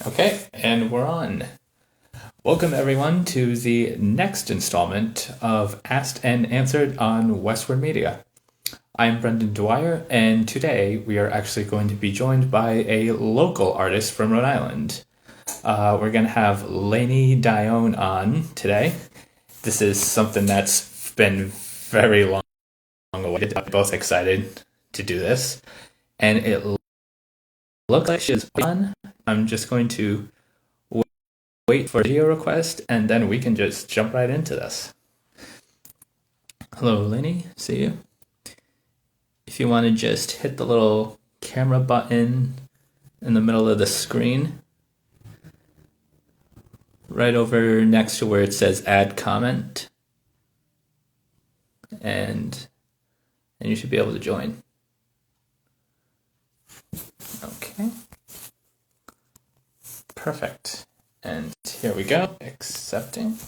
Okay, and we're on. Welcome, everyone, to the next installment of Asked and Answered on WestWard Media. I'm Brendan Dwyer, and today we are actually going to be joined by a local artist from Rhode Island. We're going to have Lainey Dionne on today. This is something that's been very long awaited. I'm both excited to do this, and it looks like she's on. I'm just going to wait for a video request, and then we can just jump right into this. Hello, Lainey. See you. If you want to just hit the little camera button in the middle of the screen, right over next to where it says add comment, and you should be able to join. Okay. Perfect. And here we go. Accepting.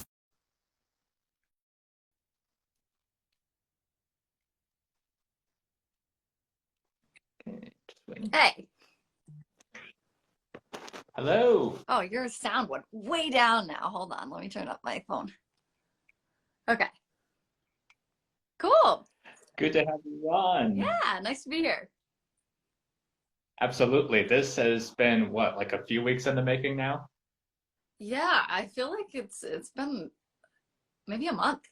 Okay, just waiting. Hey. Hello. Oh, your sound went way down now. Hold on. Let me turn up my phone. Okay. Cool. Good to have you on. Yeah, nice to be here. Absolutely. This has been what, like a few weeks in the making now? Yeah, I feel like it's been maybe a month.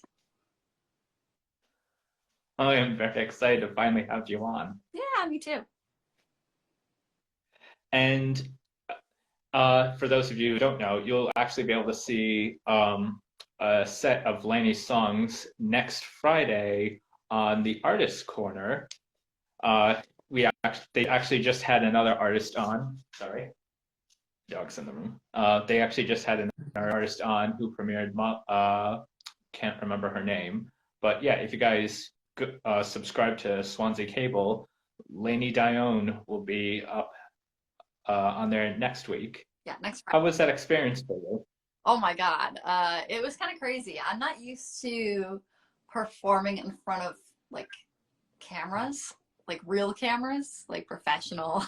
I am very excited to finally have you on. Yeah, me too. And for those of you who don't know, you'll actually be able to see a set of Lainey's songs next Friday on the Artist Corner. They actually just had another artist on. Sorry, dog's in the room. They actually just had another artist on who premiered. Can't remember her name, but yeah, if you guys subscribe to Swansea Cable, Lainey Dionne will be up on there next week. Yeah, next How Friday. was that experience for you? Oh my God. It was kind of crazy. I'm not used to performing in front of like cameras, like real cameras, like professional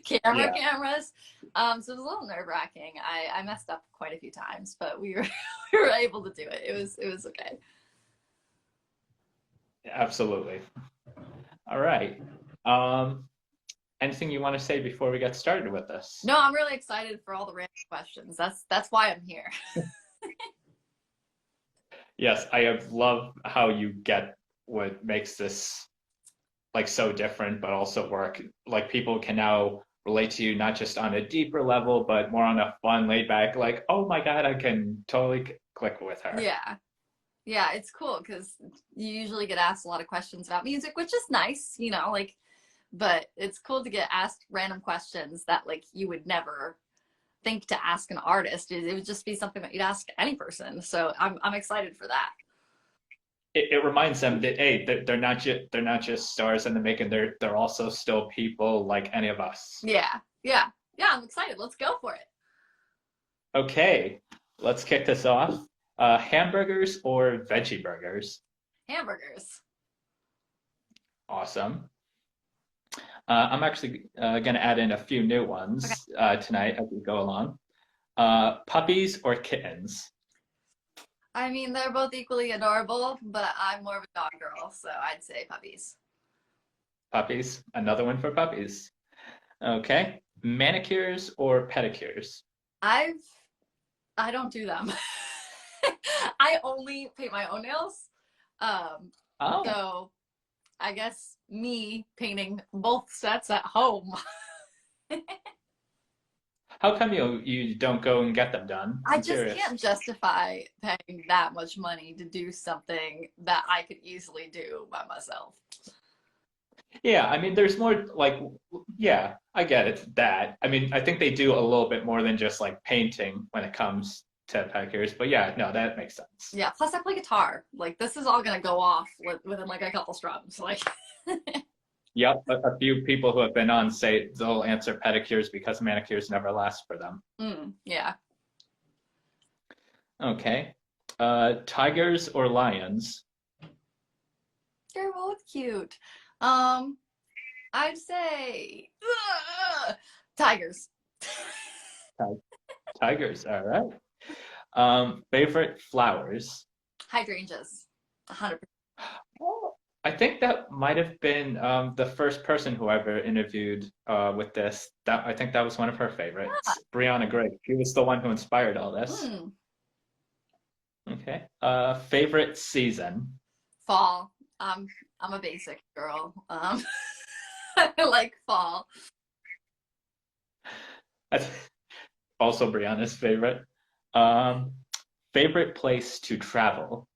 Yeah, cameras. So it was a little nerve-wracking. I messed up quite a few times, but we were we were able to do it. It was okay. absolutely. All right. Um, Anything you want to say before we get started with this? No, I'm really excited for all the random questions. That's why I'm here. Yes, I have loved how you get what makes this like so different, but also work. Like people can now relate to you not just on a deeper level, but more on a fun, laid back, like, oh my God, I can totally click with her. Yeah. Yeah, it's cool because you usually get asked a lot of questions about music, which is nice, like, but it's cool to get asked random questions that like you would never think to ask an artist. It would just be something that you'd ask any person. So I'm excited for that. It reminds them that hey, they're not just stars in the making. They're also still people like any of us. Yeah, yeah, yeah. I'm excited. Let's go for it. Okay, let's kick this off. Hamburgers or veggie burgers? Hamburgers. Awesome. I'm actually going to add in a few new Okay. ones tonight as we go along. Puppies or kittens? I mean, they're both equally adorable, but I'm more of a dog girl, so I'd say puppies. Puppies. Another one for puppies. Okay. Manicures or pedicures? I've I don't do them. I only paint my own nails. Um, Oh, so I guess me painting both sets at home. how come you don't go and get them done? I I'm just curious. can't justify paying that much money to do something that I could easily do by myself. Yeah, I mean, there's more like, yeah, I get it. That. I mean, I think they do a little bit more than just like painting when it comes to pedicures. But yeah, no, that makes sense. Yeah, plus I play guitar. Like this is all gonna go off within like a couple strums. Like Yep, a few people who have been on say they'll answer pedicures because manicures never last for them. yeah. Okay. Tigers or lions? They're both cute. Um, I'd say tigers. Ti- Tigers, all right. Favorite flowers? Hydrangeas, 100%. Oh, I think that might have been the first person who ever interviewed with this. That I think that was one of her favorites, Brianna Gray. She was the one who inspired all this. Mm, Okay. Favorite season? fall. I'm a basic girl. I like fall. That's also Brianna's favorite. Um, Favorite place to travel?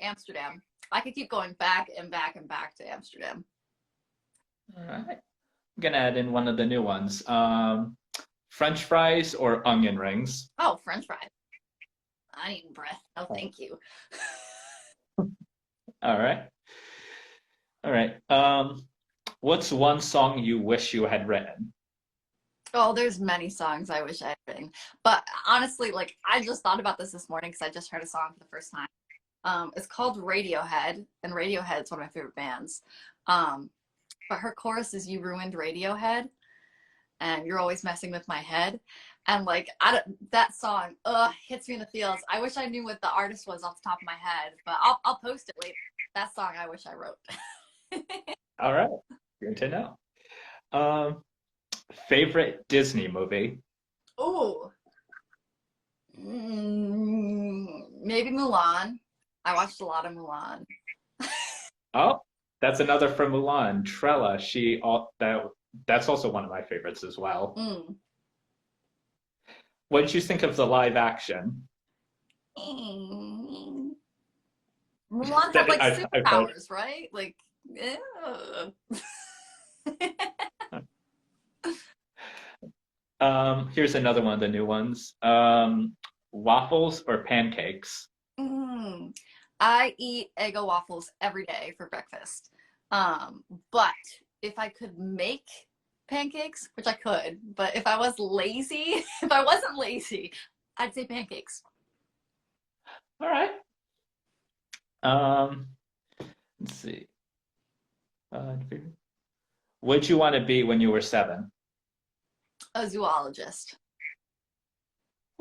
Amsterdam. I could keep going back and back and back to Amsterdam. All right. I'm gonna add in one of the new ones. French fries or onion rings? Oh, French fries. Onion breath. No, Oh, thank you. all right. All right. What's one song you wish you had written? Oh, there's many songs I wish I had written. But honestly, like I just thought about this morning because I just heard a song for the first time. It's called Radiohead, and Radiohead's one of my favorite bands. Um, but her chorus is "You ruined Radiohead, and you're always messing with my head." And like that song, hits me in the feels. I wish I knew what the artist was off the top of my head, but I'll post it later. That song I wish I wrote. All right. Good to know. Um, Favorite Disney movie? Ooh, maybe Mulan. I watched a lot of Mulan. Oh, that's another from Mulan. Trella. That's also one of my favorites as well. Mm. What did you think of the live action? Mulan had That like I've heard. superpowers, right? Like, ew. Here's another one of the new ones. Waffles or pancakes? Mm. I eat Eggo waffles every day for breakfast. But if I could make pancakes, which I could, but if I was lazy, if I wasn't lazy, I'd say pancakes. All right. Um, let's see. What'd you want to be when you were 7? A zoologist.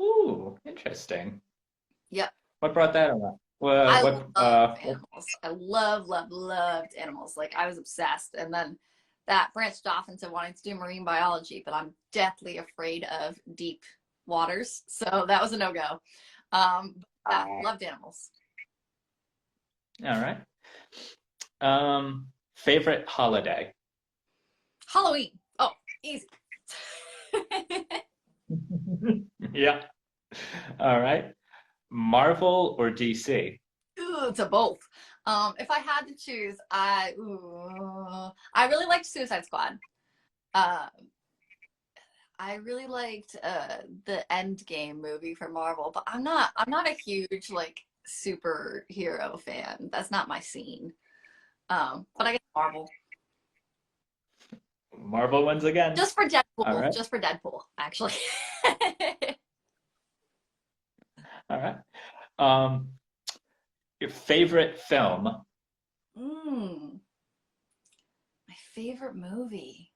Ooh, interesting. Yep. What brought that on? Well, I what, love animals. I loved animals. Like I was obsessed. And then that branched off into wanting to do marine biology, but I'm deathly afraid of deep waters. So that was a no-go. Yeah, loved animals. all right. Favorite holiday? Halloween. Oh, easy. Yeah. All right. Marvel or DC? Ooh, to both. If I had to choose, I really liked Suicide Squad. Uh, I really liked the Endgame movie for Marvel, but I'm not a huge like superhero fan. That's not my scene. But I guess Marvel. Marvel wins again. Just for All Deadpool. right. Just for Deadpool, actually. All right. Um, your favorite film? Mm, my favorite movie.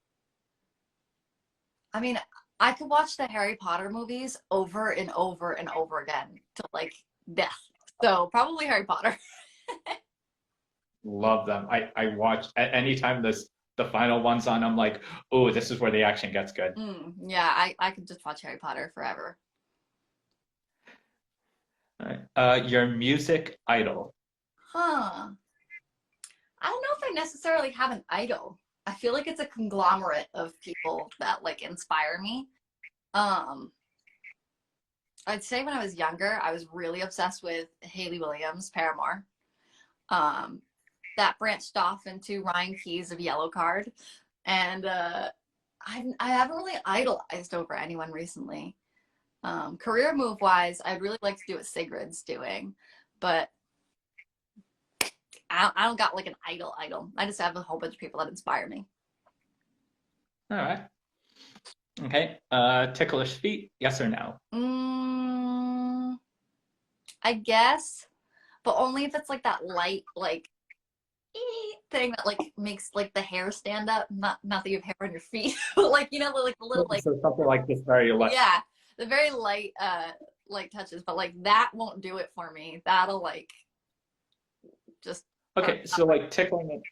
I mean, I could watch the Harry Potter movies over and over and over again to like death. So probably Harry Potter. Love them. I watch at any time the final one's on, I'm like, oh, this is where the action gets good. Yeah, I could just watch Harry Potter forever. All right. Your music idol. Huh. I don't know if I necessarily have an idol. I feel like it's a conglomerate of people that like inspire me. Um, I'd say when I was younger, I was really obsessed with Hayley Williams, Paramore. Um, that branched off into Ryan Keyes of Yellow Card, and I haven't really idolized over anyone recently. Career move wise, I'd really like to do what Sigrid's doing, but I don't got like an idol. I just have a whole bunch of people that inspire me. All right. Okay. Ticklish feet, yes or no? I guess, but only if it's like that light, like thing that like makes like the hair stand up. Not that you have hair on your feet, but like like the little like So something like this very light. yeah, the very light light touches. But like that won't do it for me. That'll like just Okay, so like tickling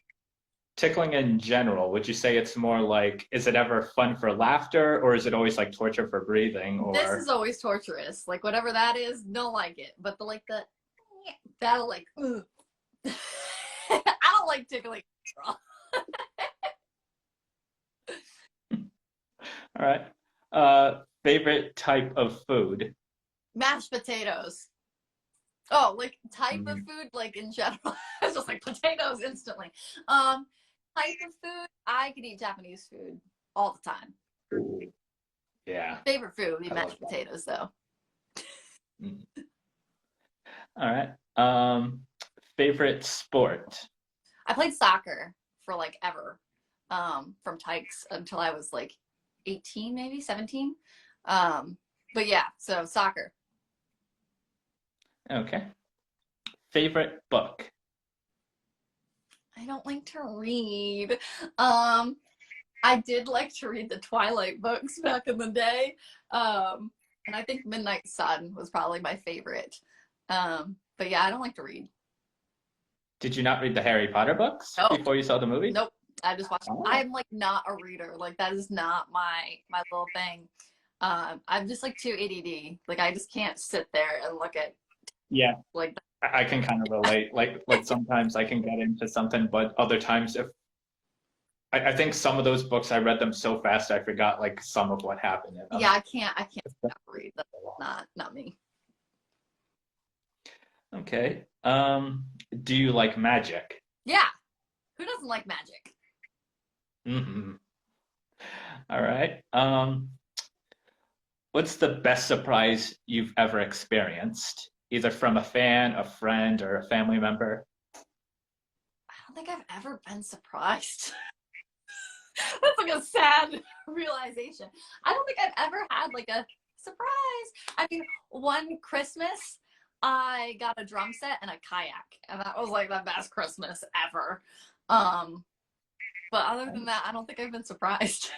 in general, would you say it's more like, is it ever fun for laughter or is it always like torture for breathing this is or always torturous. Like whatever that is, don't like it. But the like the that'll like ugh. I don't like tickling. all right. Favorite type of food? Mashed potatoes. Oh, like type of Mm, food, like in general. It's just like potatoes instantly. Type of food, I could eat Japanese food all the time. ooh, yeah, Favorite food would be I love mashed that. potatoes, though. Mm. All right. Favorite sport? I played soccer for like ever, from Tykes until I was like 18, maybe 17. But yeah, so soccer. Okay. Favorite book? I don't like to read. Um, I did like to read the Twilight books back in the day. And I think Midnight Sun was probably my favorite. But yeah, I don't like to read. Did you not read the Harry Potter books Nope. before you saw the movies? Nope. I just watched. Oh, I'm like not a reader. Like that is not my little thing. I'm just like too ADD. Like I just can't sit there and look at yeah. like I can kind of relate. Like sometimes I can get into something, but other times if I think some of those books I read them so fast I forgot like some of what happened in yeah, them. I can't read. That's not me. Okay. Do you like magic? Yeah. Who doesn't like magic? Hmm. All right. What's the best surprise you've ever experienced, either from a fan, a friend, or a family member? I don't think I've ever been surprised. That's like a sad realization. I don't think I've ever had like a surprise. I mean, one Christmas, I got a drum set and a kayak, and that was like the best Christmas ever. Um, but other than that, I don't think I've been surprised.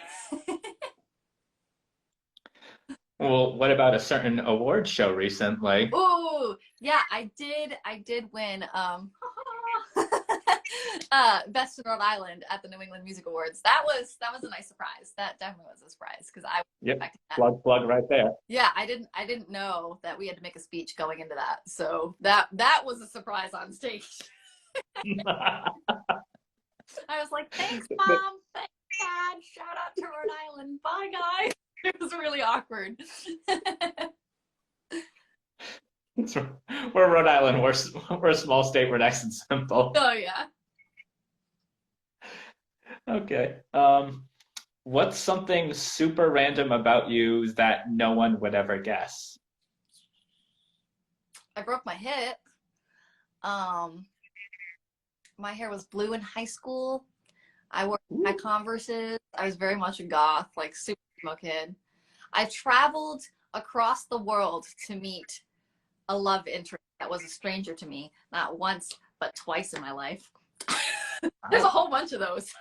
Well, what about a certain award show recently? Oh, yeah, I did win Best in Rhode Island at the New England Music Awards. That was a nice surprise. That definitely was a surprise because I was Yep, expecting that. plug right there. Yeah, I didn't know that we had to make a speech going into that. So that was a surprise on stage. I was like, "Thanks, Mom. Thanks, Dad. Shout out to Rhode Island. Bye, guys." It was really awkward. We're Rhode Island. We're a small state. We're nice and simple. Oh yeah. Okay. What's something super random about you that no one would ever guess? I broke my hip. Um, my hair was blue in high school. I wore my Converses. I was very much a goth, like super emo kid. I traveled across the world to meet a love interest that was a stranger to me, not once, but twice in my life. There's a whole bunch of those.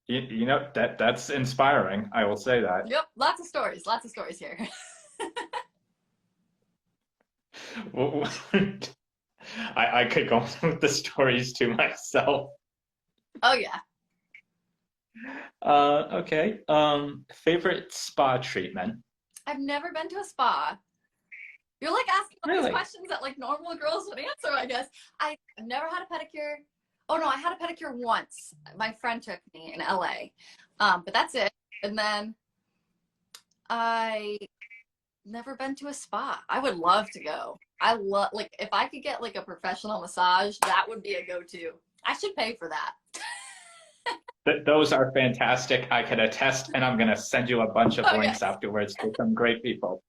You know that's inspiring. I will say that. Yep, lots of stories here. I could go on with the stories to myself. Oh yeah. Okay. Favorite spa treatment? I've never been to a spa. You're like asking all these Really? questions that like normal girls would answer, I guess. I've never had a pedicure. Oh no, I had a pedicure once. My friend took me in LA. But that's it. And then I never been to a spa. I would love to go. I love like if I could get like a professional massage, that would be a go-to. I should pay for that. Those are fantastic. I can attest, and I'm gonna send you a bunch of Okay. links afterwards to some great people.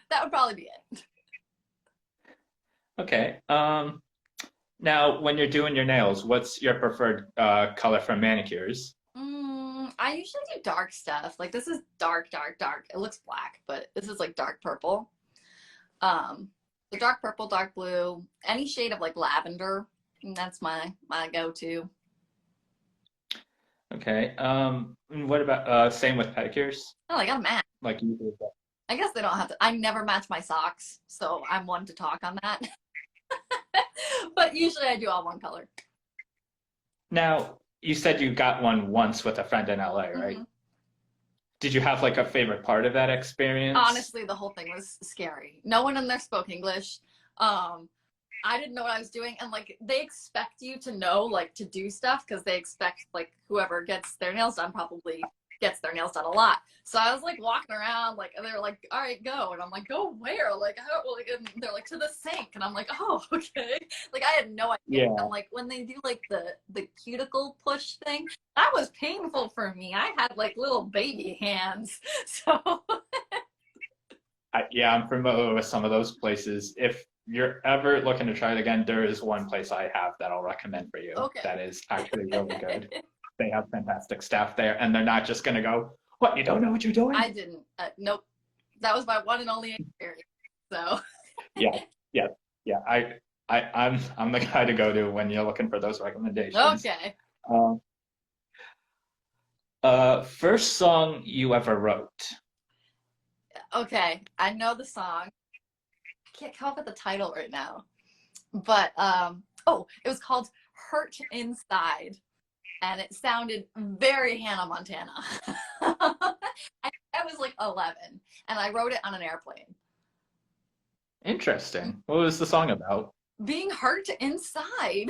That would probably be it. Okay. Now, when you're doing your nails, what's your preferred color for manicures? I usually do dark stuff. Like this is dark, dark, dark. It looks black, but this is like dark purple. So dark purple, dark blue, any shade of like lavender And that's my go-to. Okay. And what about same with pedicures? Oh, I got a match. Like you do I guess they don't have to. I never match my socks, so I'm one to talk on that. But usually I do all one color. now, you said you got one once with a friend in LA, right? Hmm. Did you have like a favorite part of that experience? Honestly, the whole thing was scary. No one in there spoke English. Um, I didn't know what I was doing, and like they expect you to know like to do stuff because they expect like whoever gets their nails done probably gets their nails done a lot. So I was like walking around like and they were like, "All right, go," and I'm like, "Go where?" Like how? Like and they're like to the sink, and I'm like, "Oh, okay." Like I had no idea. Yeah. And like when they do like the cuticle push thing, that was painful for me. I had like little baby hands, so Yeah, I'm familiar with some of those places. If you're ever looking to try it again, there is one place I have that I'll recommend for you okay. that is actually really good. They have fantastic staff there, and they're not just going to go, "What, you don't know what you're I doing?" didn't. Nope. That was my one and only experience. So Yeah, yeah, yeah. I'm the guy to go to when you're looking for those recommendations. okay. Um, first song you ever wrote. Okay. I know the song. I can't come up with the title right now. But oh, it was called Hurt Inside. And it sounded very Hannah Montana. I was like 11 and I wrote it on an airplane. Interesting. What was the song about? Being hurt inside.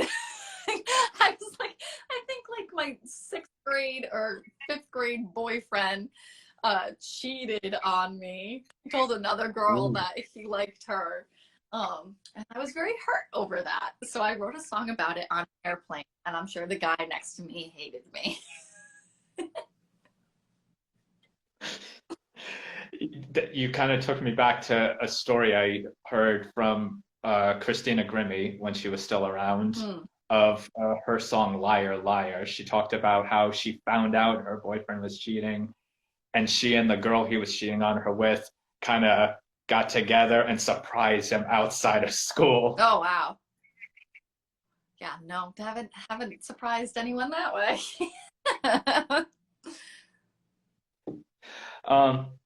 I was like, I think like my sixth grade or fifth grade boyfriend cheated on me. He told another girl Ooh. that he liked her. And I was very hurt over that. So I wrote a song about it on an airplane, and I'm sure the guy next to me hated me. You kind of took me back to a story I heard from Christina Grimmie when she was still around Hmm. of her song Liar, Liar. She talked about how she found out her boyfriend was cheating, and she and the girl he was cheating on her with kind of got together and surprised him outside of school. Oh wow. Yeah, no, haven't surprised anyone that way.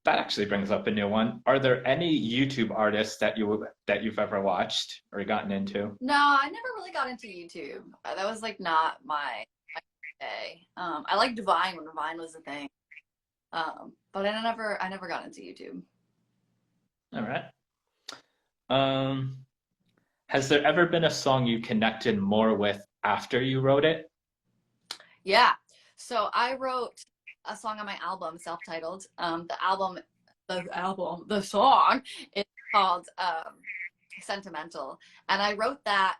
That actually brings up a new one. Are there any YouTube artists that you've ever watched or gotten into? No, I never really got into YouTube. That was like not my day. I liked Vine when Vine was a thing. But I never got into YouTube. All right. Um, has there ever been a song you connected more with after you wrote it? Yeah. So I wrote a song on my album, self-titled. The song is called Sentimental. And I wrote that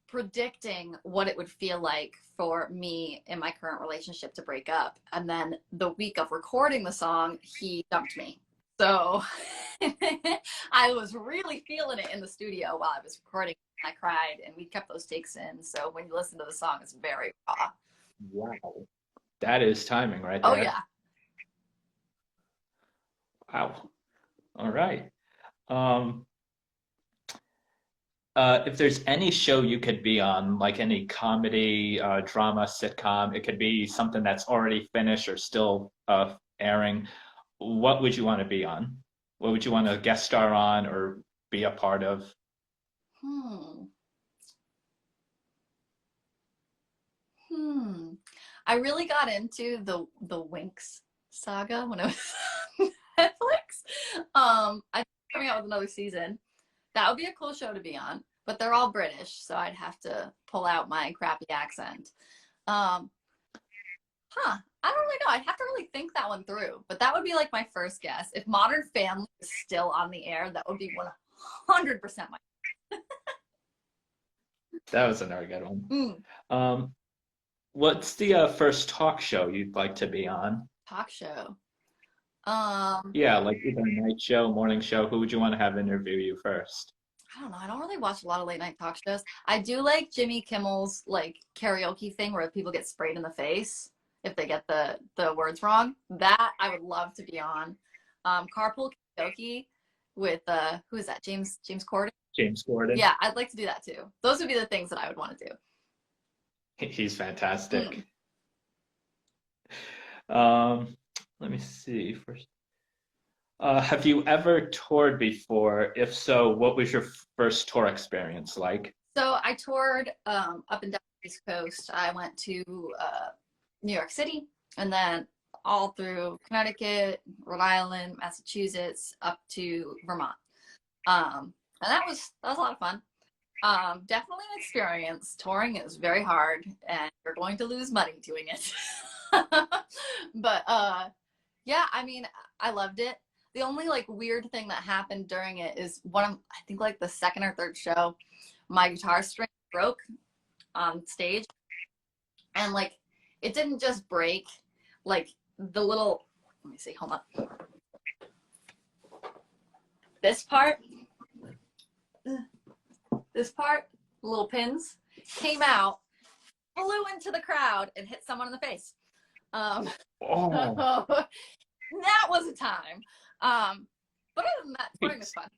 predicting what it would feel like for me in my current relationship to break up. And then the week of recording the song, he dumped me. So I was really feeling it in the studio while I was recording. I cried and we kept those takes in. So when you listen to the song, it's very raw. Wow. That is timing right Oh, there. yeah. Wow. All right. Um, if there's any show you could be on, like any comedy, drama, sitcom, it could be something that's already finished or still airing. What would you want to be on? What would you want to guest star on or be a part of? Hmm. Hmm. I really got into the Winx saga when it was on Netflix. I think they're coming out with another season. That would be a cool show to be on, but they're all British, so I'd have to pull out my crappy accent. Um, I don't really know. I'd have to really think that one through, but that would be like my first guess. If Modern Family is still on the air, that would be 100% my That was another good one. mm, Um, what's the first talk show you'd like to be on? talk show. Um, Yeah, like either a night show, morning show. Who would you want to have interview you first? I don't know. I don't really watch a lot of late night talk shows. I do like Jimmy Kimmel's like karaoke thing where people get sprayed in the face if they get the words wrong. That I would love to be on. Carpool karaoke with who is that? James Corden. James Corden. Yeah, I'd like to do that too. Those would be the things that I would want to do. He's fantastic. Mm. Um, let me see. First, have you ever toured before? If so, what was your first tour experience like? So I toured up and down the East Coast. I went to New York City and then all through Connecticut, Rhode Island, Massachusetts, up to Vermont. And that was a lot of fun. Definitely an experience. Touring is very hard, and you're going to lose money doing it. But yeah, I mean, I loved it. The only like weird thing that happened during it is I think like the second or third show, my guitar string broke on stage, and like it didn't just break, like the little. Let me see. Hold on. This part, the little pins, came out, flew into the crowd, and hit someone in the face. Oh, That was a time. But other than that, touring was fun.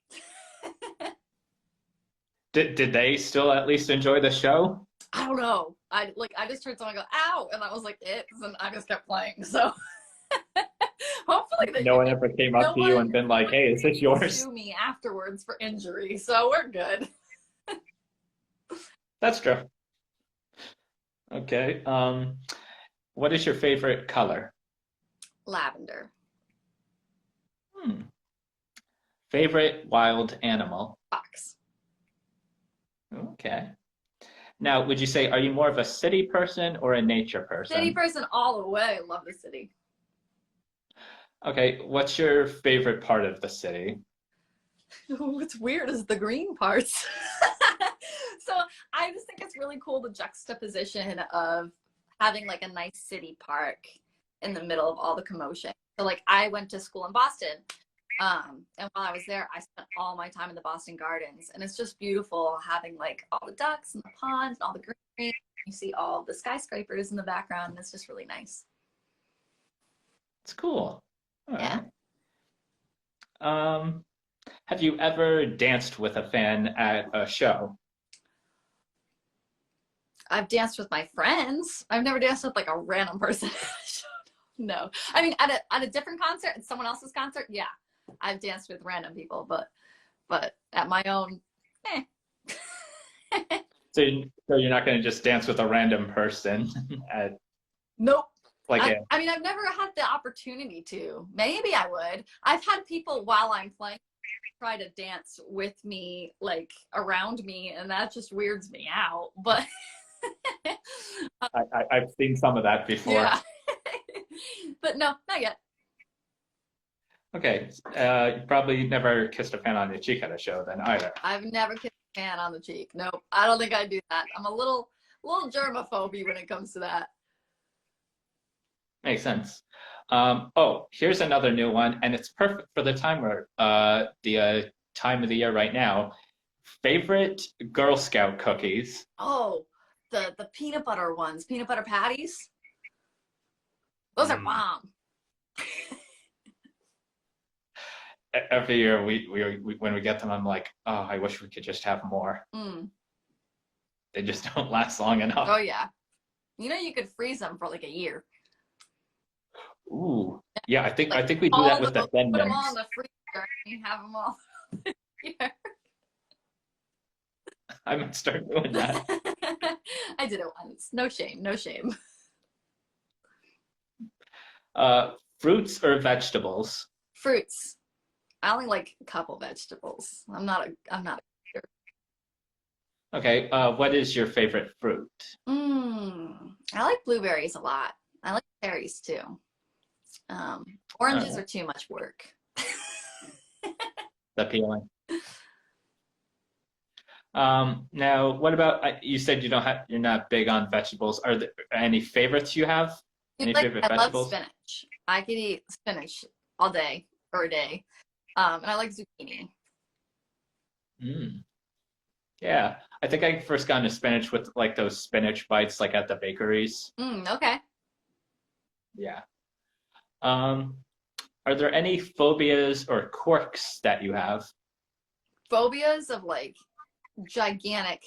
did they still at least enjoy the show? I don't know. I just heard someone go, ow, and that was like it, and I just kept playing. So hopefully No one ever came up to you and been like, "Hey, is this yours?" Sue me afterwards for injury, so we're good. That's true. Okay. What is your favorite color? Lavender. Favorite wild animal? Fox. Okay. Now, would you say, are you more of a city person or a nature person? City person all the way. Love the city. Okay, what's your favorite part of the city? What's weird is the green parts. So I just think it's really cool, the juxtaposition of having like a nice city park in the middle of all the commotion. So like I went to school in Boston, and while I was there, I spent all my time in the Boston Gardens, and it's just beautiful having like all the ducks and the ponds and all the greenery. You see all the skyscrapers in the background, and it's just really nice. It's cool. All Yeah. right. Have you ever danced with a fan at a show? I've danced with my friends. I've never danced with like a random person. No. I mean, at a different concert, at someone else's concert, yeah. I've danced with random people, but at my own, eh. So you're not going to just dance with a random person at Nope. like I mean, I've never had the opportunity to. Maybe I would. I've had people while I'm playing try to dance with me, like around me, and that just weirds me out. But I've seen some of that before. yeah. But no, not yet. Okay. You probably never kissed a fan on the cheek at a show then either. I've never kissed a fan on the cheek. Nope. I don't think I'd do that. I'm a little germaphobe when it comes to that. Makes sense. Here's another new one, and it's perfect for the time time of the year right now. Favorite Girl Scout cookies? Oh, the peanut butter ones, peanut butter patties. Those are bomb. Every year we when we get them, I'm like, oh, I wish we could just have more. They just don't last long enough. Oh yeah. You know, you could freeze them for like a year. Ooh, yeah. I think we do all that with the Thin put them Mints. all in the freezer and you have them all. Yeah. I might start doing that. I did it once. No shame. No shame. Fruits or vegetables? Fruits. I only like a couple vegetables. I'm not a Okay. What is your favorite fruit? I like blueberries a lot. I like cherries too. Oranges are too much work. Appealing. Now, what about you said you're not big on vegetables. Are there any favorites you have? Any favorite vegetables? I love spinach. I could eat spinach all day or a day. And I like zucchini. Yeah, I think I first got into spinach with like those spinach bites, like at the bakeries. Okay. Yeah. Are there any phobias or quirks that you have? Phobias of like gigantic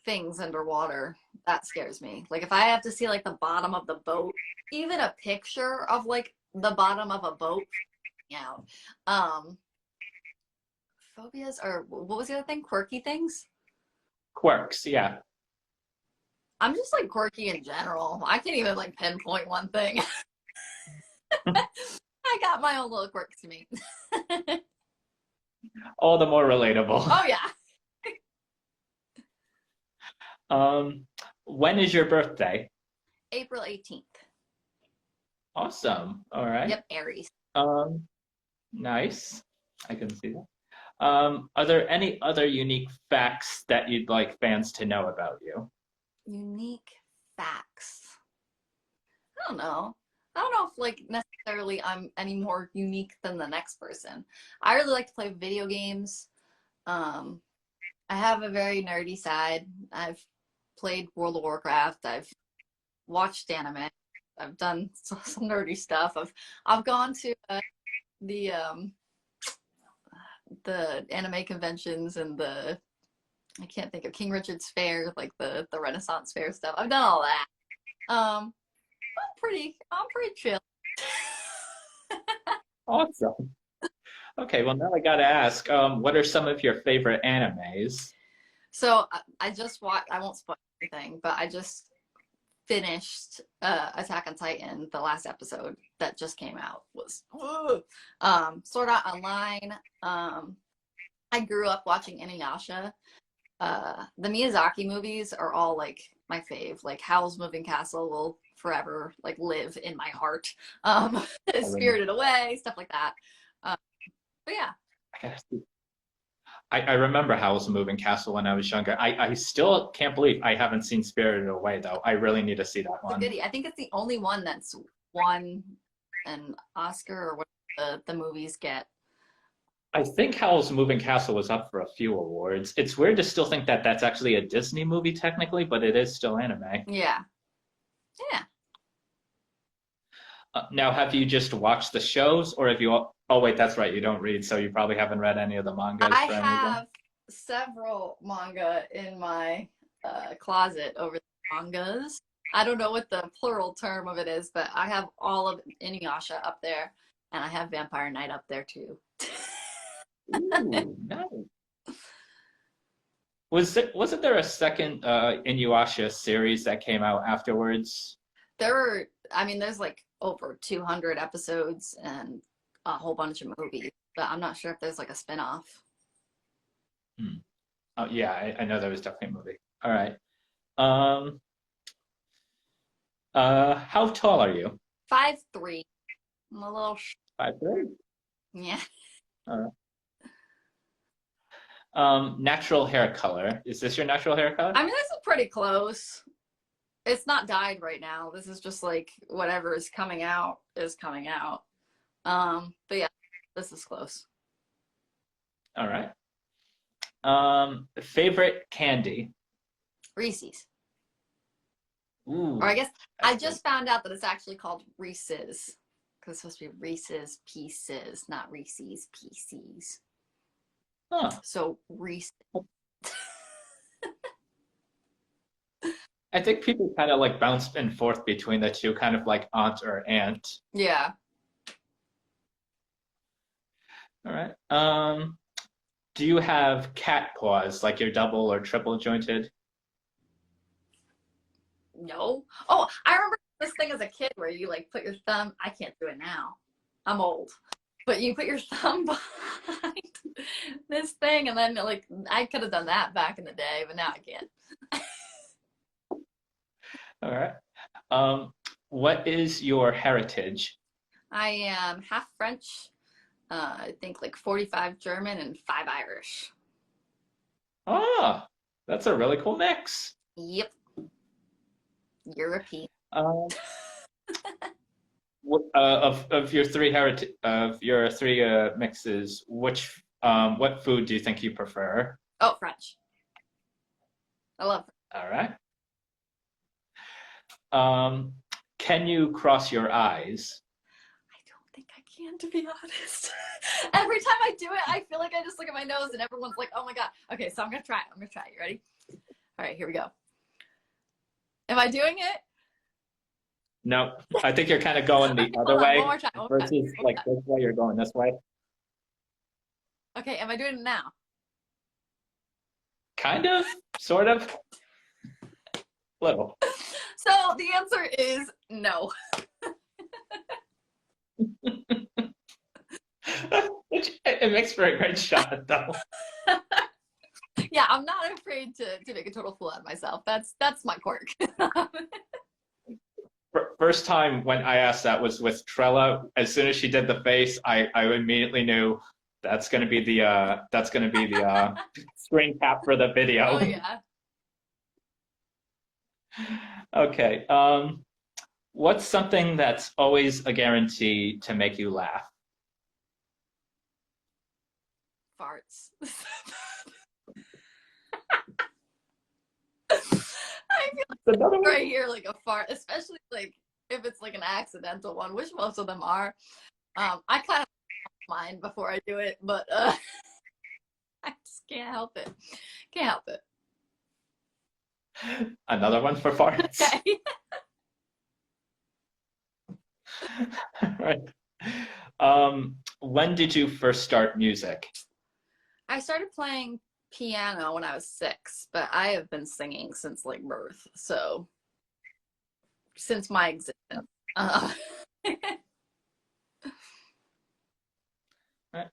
things underwater. That scares me. Like if I have to see like the bottom of the boat, even a picture of like the bottom of a boat, out. Phobias or what was the other thing? Quirky things? Quirks, yeah. I'm just like quirky in general. I can't even like pinpoint one thing. I got my own little quirks to me. All the more relatable. Oh yeah. When is your birthday? April 18th. Awesome. All right. Yep, Aries. Um, nice. I can see that. Are there any other unique facts that you'd like fans to know about you? Unique facts. I don't know. I don't know if like necessarily I'm any more unique than the next person. I really like to play video games. I have a very nerdy side. I've played World of Warcraft. I've watched anime. I've done some nerdy stuff. I've gone to the anime conventions and I can't think of King Richard's Fair, like the Renaissance Fair stuff. I've done all that. I'm pretty chill. Awesome. Okay, well now I gotta ask, what are some of your favorite animes? So I just watched. I won't spoil anything, but I just finished Attack on Titan. The last episode that just came out was Sword Art Online. I grew up watching Inuyasha. The Miyazaki movies are all like my fave. Like Howl's Moving Castle will forever like live in my heart. Spirited Away, stuff like that. But yeah. I gotta see. I remember Howl's Moving Castle when I was younger. I still can't believe I haven't seen Spirited Away though. I really need to see that one. Goodie. I think it's the only one that's won an Oscar or what the movies get. I think Howl's Moving Castle was up for a few awards. It's weird to still think that that's actually a Disney movie technically, but it is still anime. Yeah. Yeah. Now, have you just watched the shows, or have you? Oh, wait, that's right. You don't read, so you probably haven't read any of the mangas. I for any of them. have several manga in my closet over the mangas. I don't know what the plural term of it is, but I have all of Inuyasha up there, and I have Vampire Knight up there too. Ooh, nice. Wasn't there a second Inuyasha series that came out afterwards? There's like over 200 episodes and a whole bunch of movies, but I'm not sure if there's like a spin-off. Oh yeah, I know there was definitely a movie. All right. How tall are you? 5'3". I'm a little 5'3". yeah. All right. Natural hair color. Is this your natural hair color? I mean, this is pretty close. It's not dyed right now. This is just like whatever is coming out is coming out. But yeah, this is close. All right. Favorite candy? Reese's. Ooh, Or I guess I that's good. just found out that it's actually called Reese's because it's supposed to be Reese's Pieces, not Reese's Pieces. Huh. So Reese. I think people kind of like bounce and forth between the two, kind of like aunt or aunt. Yeah. All right. Do you have cat paws, like you're double or triple jointed? No. Oh, I remember this thing as a kid where you like put your thumb. I can't do it now. I'm old. But you put your thumb behind this thing, and then like I could have done that back in the day, but now I can't. All right. What is your heritage? I am half French, I think like 45 German and 5 Irish. Ah, that's a really cool mix. Yep. European. Um, of your three mixes, what food do you think you prefer? Oh, French. I love French. All right. Can you cross your eyes? I don't think I can, to be honest. Every time I do it, I feel like I just look at my nose and everyone's like, oh my God. Okay, so I'm going to try it. I'm going to try it. You ready? All right, here we go. Am I doing it? No, I think you're kind of going the Okay, other way one more time. versus like this way, you're going this way. Okay, am I doing it now? Kind of, sort of, little. So the answer is no. It makes for a great shot, though. Yeah, I'm not afraid to make a total fool out of myself. That's my quirk. First time when I asked that was with Trella. As soon as she did the face, I immediately knew that's gonna be the screen cap for the video. Oh yeah. Okay. What's something that's always a guarantee to make you laugh? Farts. I feel like right here like a fart, especially like if it's like an accidental one, which most of them are. I kind of mind before I do it, but I just can't help it. Can't help it. Another one for farts. Okay. Right. When did you first start music? I started playing piano when I was 6, but I have been singing since like birth, so since my existence. Right.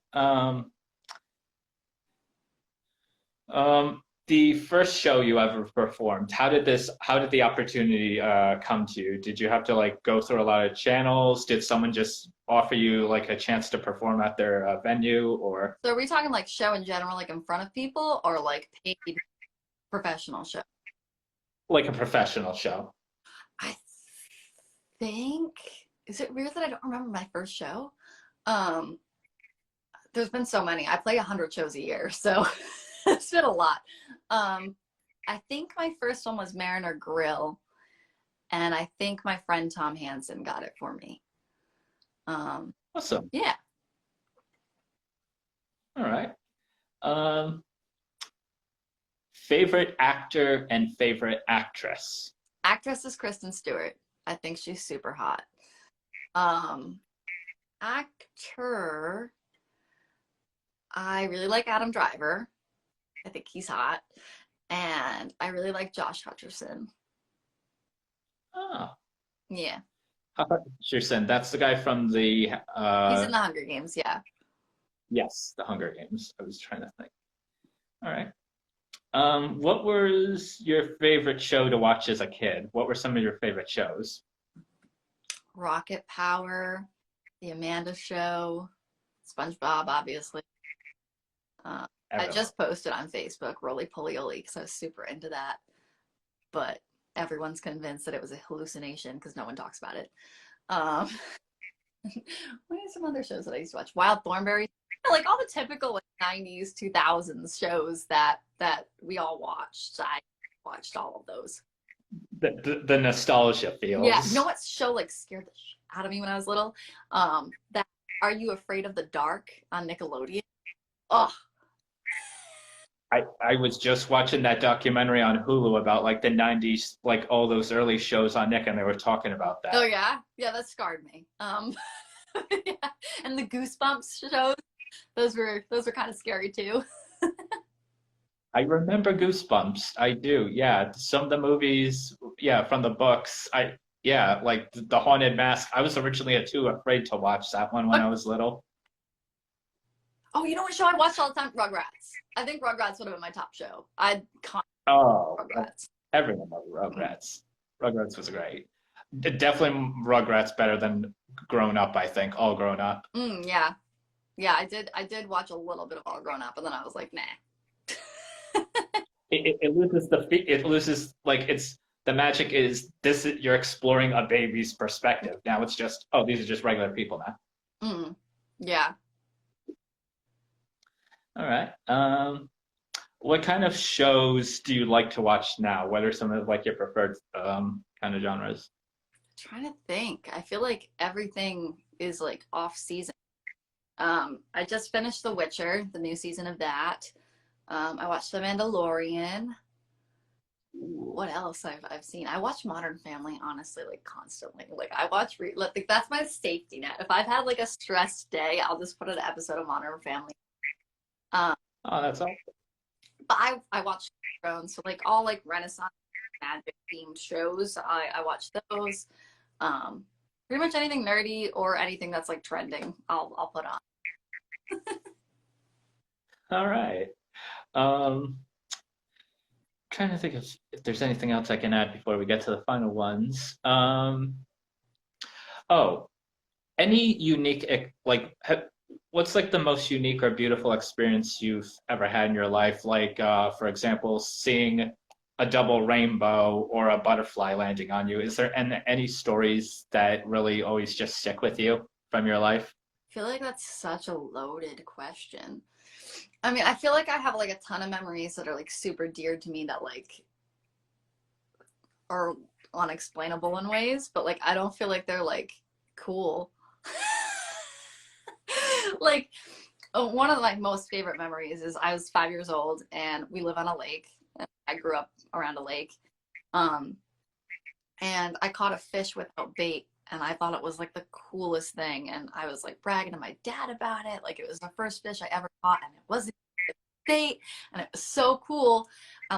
The first show you ever performed, how did the opportunity come to you? Did you have to like go through a lot of channels? Did someone just offer you like a chance to perform at their venue, or? So are we talking like show in general, like in front of people, or like paid professional show? Like a professional show. I think, is it weird that I don't remember my first show? There's been so many. I play 100 shows a year, so it's been a lot. I think my first one was Mariner Grill, and I think my friend Tom Hansen got it for me. Awesome. Yeah. All right. Favorite actor and favorite actress? Actress is Kristen Stewart. I think she's super hot. Actor, I really like Adam Driver. I think he's hot. And I really like Josh Hutcherson. Oh. Yeah. Hutcherson, that's the guy from the He's in the Hunger Games, yeah. Yes, the Hunger Games. I was trying to think. All right. What was your favorite show to watch as a kid? What were some of your favorite shows? Rocket Power, The Amanda Show, SpongeBob, obviously. I just posted on Facebook Roly Poly Oly because I was super into that. But everyone's convinced that it was a hallucination because no one talks about it. What are some other shows that I used to watch? Wild Thornberry. Like all the typical like 90s, 2000s shows that we all watched. I watched all of those. The nostalgia feels. Yeah, you know what show like scared the shit out of me when I was little? That Are You Afraid of the Dark on Nickelodeon? Oh. I was just watching that documentary on Hulu about like the 90s, like all those early shows on Nick, and they were talking about that. Oh yeah? Yeah, that scarred me. Yeah. And the Goosebumps shows, those were kind of scary too. I remember Goosebumps. I do. Yeah. Some of the movies, yeah, from the books. Like the Haunted Mask. I was originally too afraid to watch that one when I was little. Oh, you know what show I watched all the time? Rugrats. I think Rugrats would have been my top show. Rugrats. Everyone loved Rugrats. Rugrats was great. Definitely Rugrats better than Grown Up, I think. All Grown Up. Yeah. Yeah, I did watch a little bit of All Grown Up, and then I was like, nah. it loses like it's the magic is this you're exploring a baby's perspective. Now it's just, oh, these are just regular people now. Yeah. All right. What kind of shows do you like to watch now? What are some of like your preferred kind of genres? I'm trying to think. I feel like everything is like off season. I just finished The Witcher, the new season of that. I watched The Mandalorian. What else I've seen? I watch Modern Family, honestly, like constantly. Like I watch like that's my safety net. If I've had like a stressed day, I'll just put an episode of Modern Family. Um, Oh, that's awesome. but I watch Thrones, so like all like Renaissance magic themed shows, I watch those. Pretty much anything nerdy or anything that's like trending, I'll put on. All right. Um, Trying to think if there's anything else I can add before we get to the final ones. Oh, any unique, what's like the most unique or beautiful experience you've ever had in your life? Like, for example, seeing a double rainbow or a butterfly landing on you. Is there any stories that really always just stick with you from your life? I feel like that's such a loaded question. I mean, I feel like I have like a ton of memories that are like super dear to me that like are unexplainable in ways, but like I don't feel like they're like cool. Like one of my most favorite memories is I was 5 years old and we live on a lake. And I grew up around a lake. And I caught a fish without bait and I thought it was like the coolest thing. And I was like bragging to my dad about it. Like it was the first fish I ever caught and it wasn't bait and it was so cool.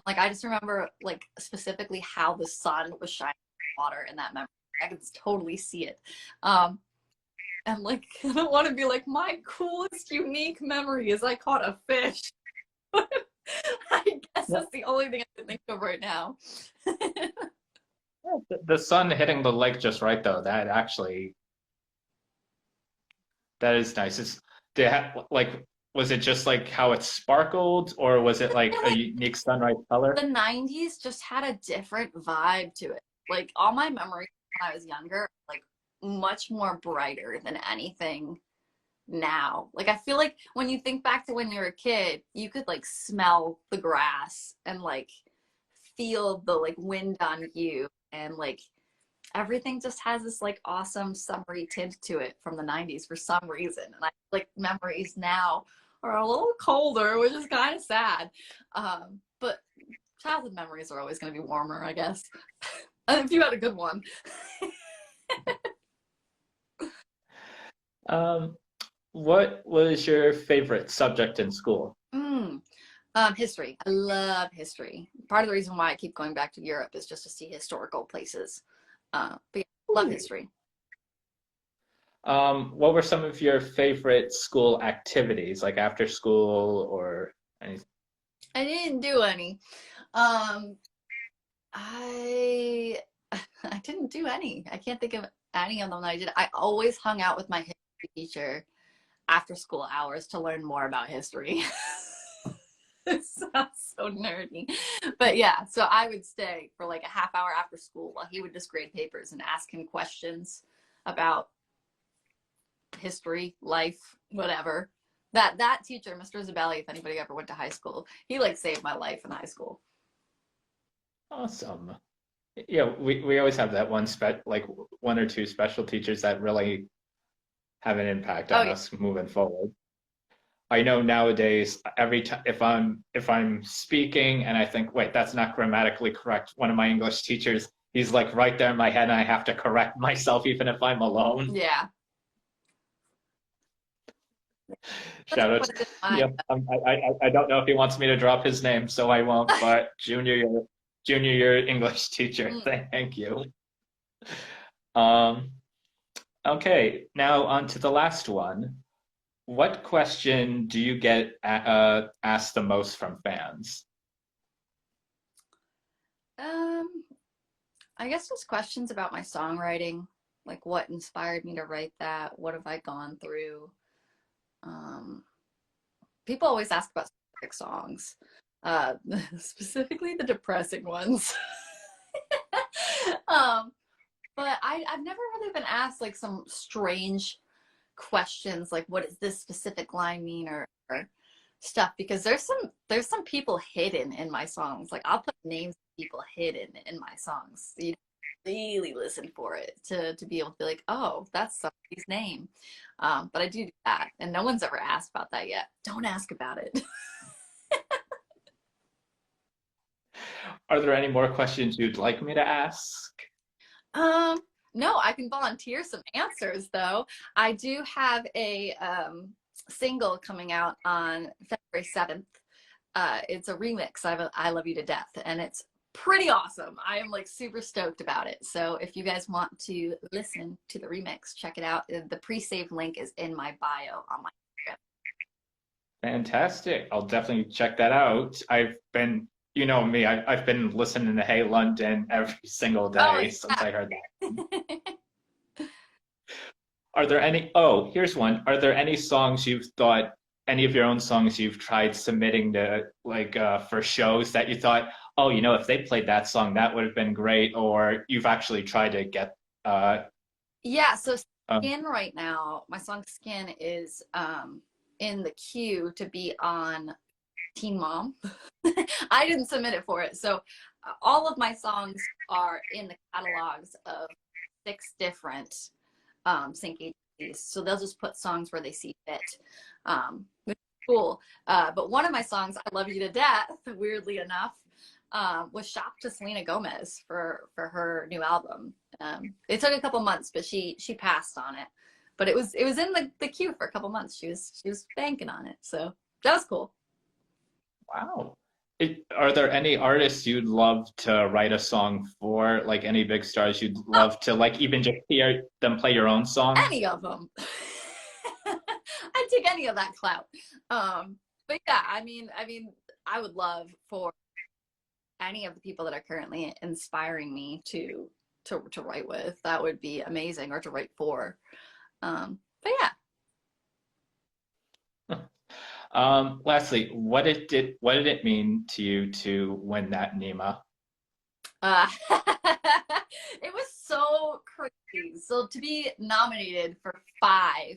Like I just remember like specifically how the sun was shining on the water in that memory. I could totally see it. And like I don't want to be like my coolest unique memory is I caught a fish. I guess that's the only thing I can think of right now. The sun hitting the lake just right, though, that is nice. Was it just like how it sparkled, or was it like a unique sunrise color? The 90s just had a different vibe to it. Like all my memories when I was younger, like much more brighter than anything now. Like I feel like when you think back to when you were a kid, you could like smell the grass and like feel the like wind on you and like everything just has this like awesome summery tint to it from the 90s for some reason. And I like memories now are a little colder, which is kind of sad. But childhood memories are always going to be warmer, I guess. If you had a good one. What was your favorite subject in school? History. I love history. Part of the reason why I keep going back to Europe is just to see historical places. But yeah, I love history. What were some of your favorite school activities, like after school or anything? I didn't do any. Um, I I didn't do any. I can't think of any of them that I did. I always hung out with my history teacher after school hours to learn more about history. It sounds so nerdy. But yeah, so I would stay for like a half hour after school while he would just grade papers and ask him questions about history, life, whatever. That teacher, Mr. Zabelli, if anybody ever went to high school, he like saved my life in high school. Awesome. Yeah, we always have that like one or two special teachers that really have an impact Oh on yeah. us moving forward. I know nowadays every time if I'm speaking and I think, wait, that's not grammatically correct, one of my English teachers, he's like right there in my head and I have to correct myself even if I'm alone. Yeah. Shout out. Yeah, I don't know if he wants me to drop his name, so I won't, but junior year English teacher, thank you. Um, okay, now on to the last one. What question do you get asked the most from fans? I guess just questions about my songwriting, like what inspired me to write that, what have I gone through. People always ask about specific songs, specifically the depressing ones. But I've never really been asked like some strange questions like what does this specific line mean or stuff, because there's some people hidden in my songs. Like I'll put names of people hidden in my songs. You really listen for it to be able to be like, oh, that's somebody's name. But I do that, and no one's ever asked about that yet. Don't ask about it. Are there any more questions you'd like me to ask? Um, no, I can volunteer some answers though. I do have a single coming out on February 7th. It's a remix of I Love You to Death, and it's pretty awesome. I am like super stoked about it. So if you guys want to listen to the remix, check it out. The pre-save link is in my bio on my Instagram. Fantastic. I'll definitely check that out. I've been, you know me, I've been listening to Hey London every single Oh, day since I heard that. yeah. Are there any, oh, here's one. Are there any songs you've thought, any of your own songs you've tried submitting to, like, for shows that you thought, oh, you know, if they played that song, that would have been great, or you've actually tried to get, Yeah, so um, Skin right now, my song Skin is in the queue to be on Teen Mom. I didn't submit it for it. So all of my songs are in the catalogs of 6 different sync agencies. So they'll just put songs where they see fit. Which is cool. But one of my songs, I Love You to Death, weirdly enough, was shopped to Selena Gomez for her new album. It took a couple months, but she passed on it. But it was in the queue for a couple months. She was banking on it. So that was cool. wow. Are there any artists you'd love to write a song for, like any big stars you'd love to, like, even just hear them play your own song? Any of them. I'd take any of that clout. But yeah, I mean, I would love for any of the people that are currently inspiring me to write with. That would be amazing, or to write for. But yeah. Lastly, what did it mean to you to win that NEMA? It was so crazy. So to be nominated for 5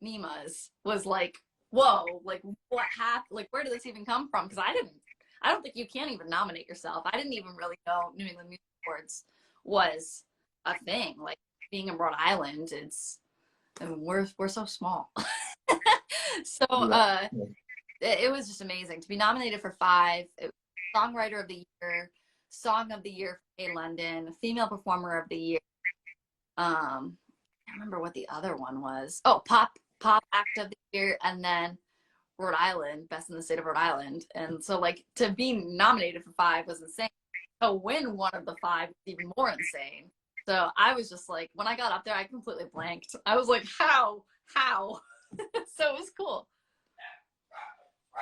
NEMAs was like, whoa, like what happened? Like, where did this even come from? Because I don't think you can even nominate yourself. I didn't even really know New England Music Awards was a thing. Like, being in Rhode Island, I mean, we're so small. So it was just amazing to be nominated for 5. It was Songwriter of the Year, Song of the Year for A London, Female Performer of the Year. I can't remember what the other one was. Oh, Pop Act of the Year, and then Rhode Island, Best in the State of Rhode Island. And so, like, to be nominated for 5 was insane. To win one of the 5 was even more insane. So I was just like, when I got up there, I completely blanked. I was like, how? So it was cool.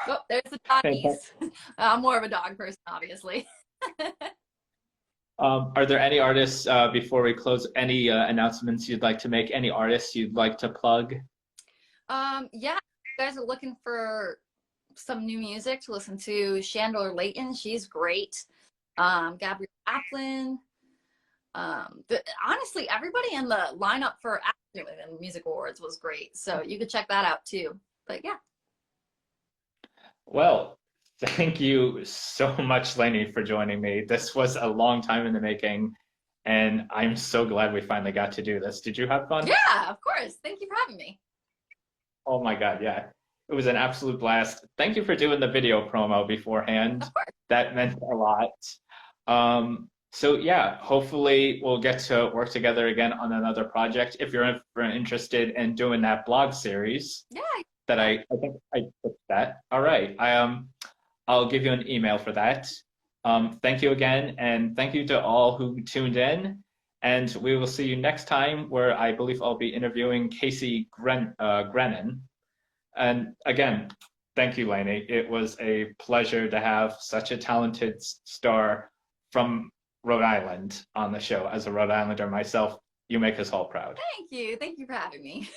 Oh, there's the doggies. I'm more of a dog person, obviously. Are there any artists, before we close, any announcements you'd like to make? Any artists you'd like to plug? Yeah, if you guys are looking for some new music to listen to, Chandler Layton, she's great. Gabrielle Applin. Honestly, everybody in the lineup for New England Music Awards was great. So you could check that out too. But yeah. Well, thank you so much, Lainey, for joining me. This was a long time in the making, and I'm so glad we finally got to do this. Did you have fun? Yeah, of course. Thank you for having me. Oh my God, yeah. It was an absolute blast. Thank you for doing the video promo beforehand. Of course. That meant a lot. So yeah, hopefully we'll get to work together again on another project. If you're interested in doing that blog series, Yeah. that I think I put that. All right. I'll give you an email for that. Thank you again, and thank you to all who tuned in. And we will see you next time, where I believe I'll be interviewing Casey Grennan. And again, thank you, Lainey. It was a pleasure to have such a talented star from Rhode Island on the show. As a Rhode Islander myself, you make us all proud. Thank you. Thank you for having me.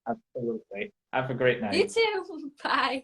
Absolutely. Have a great night. You too. Bye.